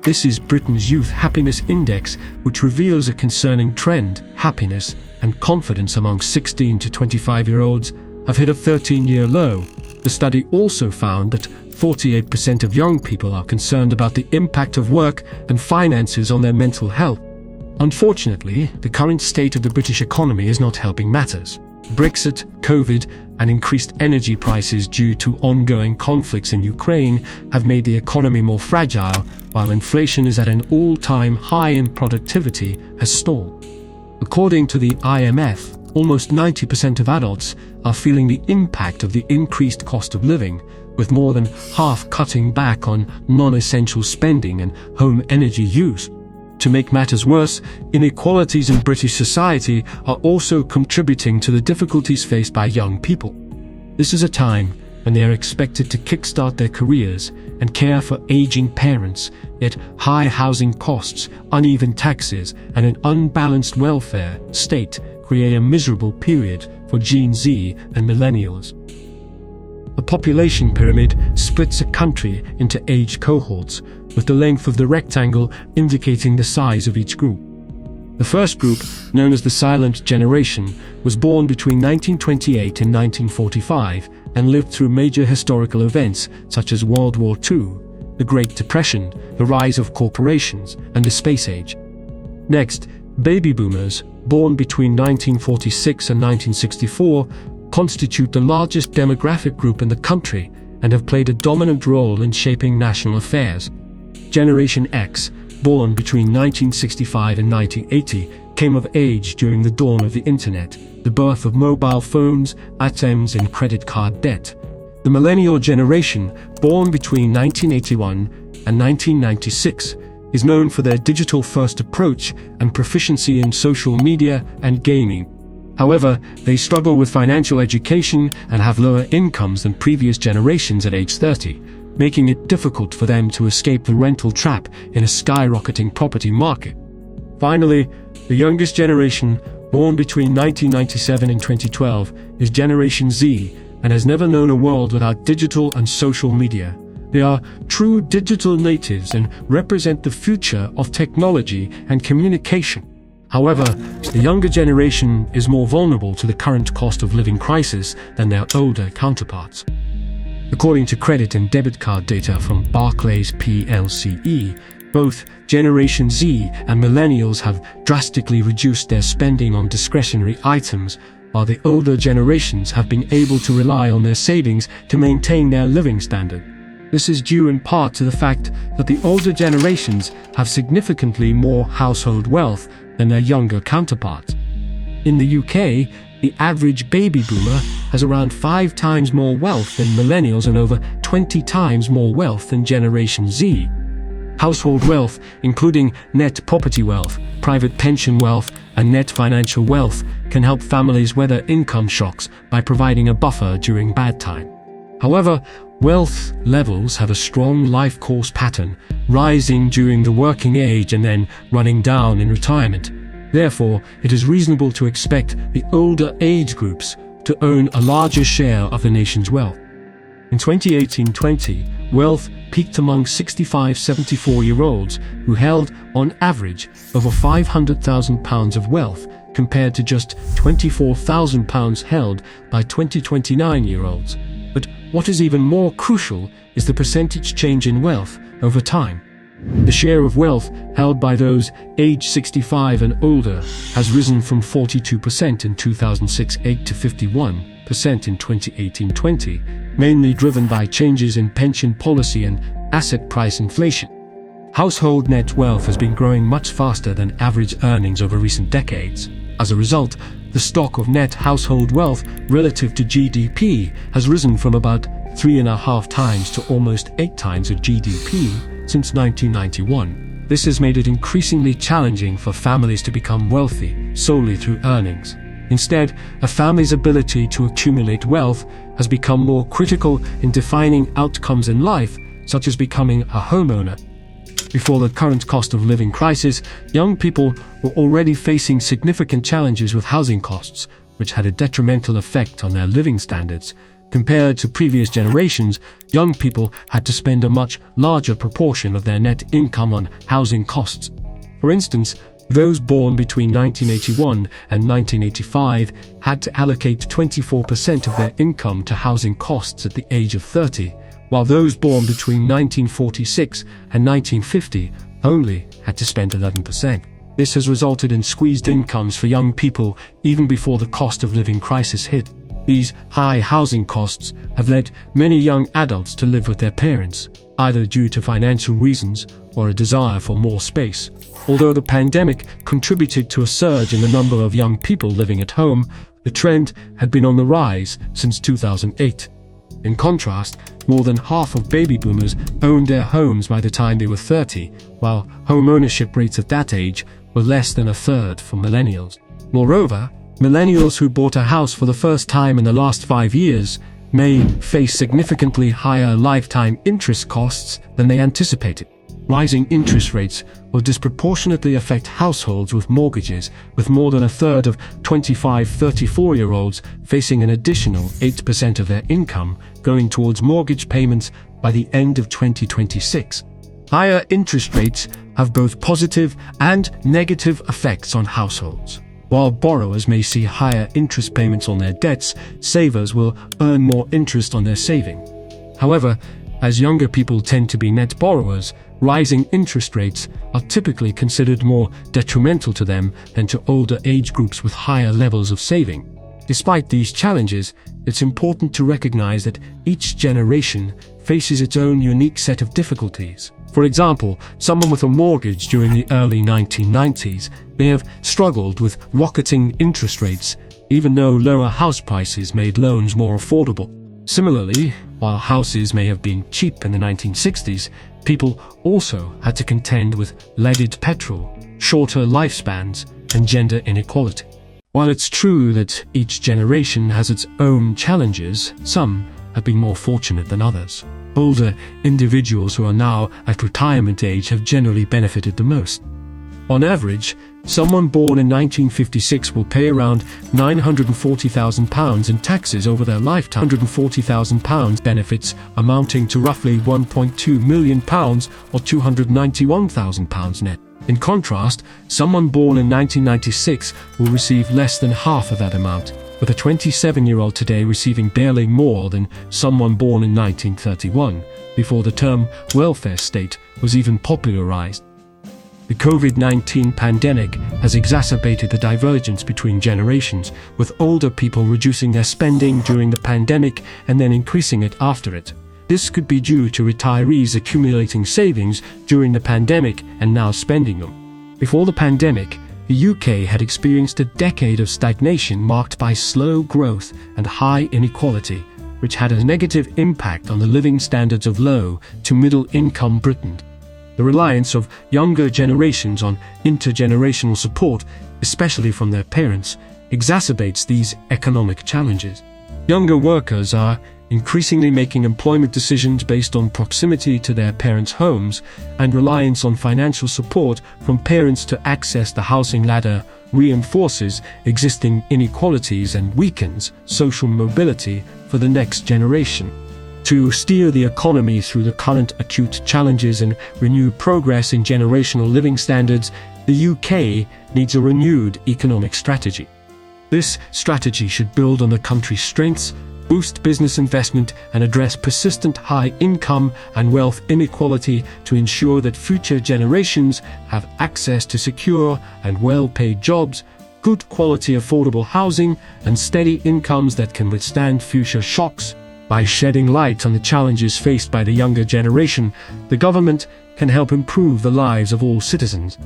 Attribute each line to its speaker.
Speaker 1: This is Britain's Youth Happiness Index, which reveals a concerning trend. Happiness and confidence among 16 to 25-year-olds have hit a 13-year low. The study also found that 48% of young people are concerned about the impact of work and finances on their mental health. Unfortunately, the current state of the British economy is not helping matters. Brexit, COVID, and increased energy prices due to ongoing conflicts in Ukraine have made the economy more fragile, while inflation is at an all-time high and productivity has stalled. According to the IMF, almost 90% of adults are feeling the impact of the increased cost of living, with more than half cutting back on non-essential spending and home energy use. To make matters worse, inequalities in British society are also contributing to the difficulties faced by young people. This is a time when they are expected to kickstart their careers and care for aging parents, yet high housing costs, uneven taxes, and an unbalanced welfare state create a miserable period for Gen Z and Millennials. A population pyramid splits a country into age cohorts, with the length of the rectangle indicating the size of each group. The first group, known as the Silent Generation, was born between 1928 and 1945 and lived through major historical events such as World War II, the Great Depression, the rise of corporations, and the space age. Next, baby boomers, born between 1946 and 1964, constitute the largest demographic group in the country and have played a dominant role in shaping national affairs. Generation X, born between 1965 and 1980, came of age during the dawn of the internet, the birth of mobile phones, ATMs, and credit card debt. The Millennial generation, born between 1981 and 1996, is known for their digital-first approach and proficiency in social media and gaming. However, they struggle with financial education and have lower incomes than previous generations at age 30, making it difficult for them to escape the rental trap in a skyrocketing property market. Finally, the youngest generation, born between 1997 and 2012, is Generation Z and has never known a world without digital and social media. They are true digital natives and represent the future of technology and communication. However, the younger generation is more vulnerable to the current cost of living crisis than their older counterparts. According to credit and debit card data from Barclays plc, both Generation Z and Millennials have drastically reduced their spending on discretionary items, while the older generations have been able to rely on their savings to maintain their living standard. This is due in part to the fact that the older generations have significantly more household wealth than their younger counterparts. In the UK, the average baby boomer has around 5 times more wealth than Millennials and over 20 times more wealth than Generation Z. Household wealth, including net property wealth, private pension wealth, and net financial wealth, can help families weather income shocks by providing a buffer during bad time. However, wealth levels have a strong life course pattern, rising during the working age and then running down in retirement. Therefore, it is reasonable to expect the older age groups to own a larger share of the nation's wealth. In 2018-20, wealth peaked among 65-74-year-olds who held, on average, over £500,000 of wealth, compared to just £24,000 held by 20-29-year-olds. But what is even more crucial is the percentage change in wealth over time. The share of wealth held by those aged 65 and older has risen from 42% in 2006-8 to 51% in 2018-20, mainly driven by changes in pension policy and asset price inflation. Household net wealth has been growing much faster than average earnings over recent decades. As a result, the stock of net household wealth relative to GDP has risen from about 3.5 times to almost 8 times of GDP since 1991. This has made it increasingly challenging for families to become wealthy solely through earnings. Instead, a family's ability to accumulate wealth has become more critical in defining outcomes in life, such as becoming a homeowner. Before the current cost of living crisis, young people were already facing significant challenges with housing costs, which had a detrimental effect on their living standards. Compared to previous generations, young people had to spend a much larger proportion of their net income on housing costs. For instance, those born between 1981 and 1985 had to allocate 24% of their income to housing costs at the age of 30, while those born between 1946 and 1950 only had to spend 11%. This has resulted in squeezed incomes for young people even before the cost of living crisis hit. These high housing costs have led many young adults to live with their parents, either due to financial reasons or a desire for more space. Although the pandemic contributed to a surge in the number of young people living at home, the trend had been on the rise since 2008. In contrast, more than half of baby boomers owned their homes by the time they were 30, while home ownership rates at that age were less than a third for millennials. Moreover, millennials who bought a house for the first time in the last 5 years may face significantly higher lifetime interest costs than they anticipated. Rising interest rates will disproportionately affect households with mortgages, with more than a third of 25-34-year-olds facing an additional 8% of their income going towards mortgage payments by the end of 2026. Higher interest rates have both positive and negative effects on households. While borrowers may see higher interest payments on their debts, savers will earn more interest on their saving. However, as younger people tend to be net borrowers, rising interest rates are typically considered more detrimental to them than to older age groups with higher levels of saving. Despite these challenges, it's important to recognize that each generation faces its own unique set of difficulties. For example, someone with a mortgage during the early 1990s may have struggled with rocketing interest rates, even though lower house prices made loans more affordable. Similarly, while houses may have been cheap in the 1960s, people also had to contend with leaded petrol, shorter lifespans, and gender inequality. While it's true that each generation has its own challenges, some have been more fortunate than others. Older individuals who are now at retirement age have generally benefited the most. On average, someone born in 1956 will pay around £940,000 in taxes over their lifetime. £140,000 benefits amounting to roughly £1.2 million or £291,000 net. In contrast, someone born in 1996 will receive less than half of that amount, with a 27-year-old today receiving barely more than someone born in 1931, before the term welfare state was even popularized. The COVID-19 pandemic has exacerbated the divergence between generations, with older people reducing their spending during the pandemic and then increasing it after it. This could be due to retirees accumulating savings during the pandemic and now spending them. Before the pandemic, the UK had experienced a decade of stagnation marked by slow growth and high inequality, which had a negative impact on the living standards of low to middle-income Britain. The reliance of younger generations on intergenerational support, especially from their parents, exacerbates these economic challenges. Younger workers are increasingly making employment decisions based on proximity to their parents' homes, and reliance on financial support from parents to access the housing ladder reinforces existing inequalities and weakens social mobility for the next generation. To steer the economy through the current acute challenges and renew progress in generational living standards, the UK needs a renewed economic strategy. This strategy should build on the country's strengths, boost business investment, and address persistent high income and wealth inequality to ensure that future generations have access to secure and well-paid jobs, good quality affordable housing, and steady incomes that can withstand future shocks. By shedding light on the challenges faced by the younger generation, the government can help improve the lives of all citizens.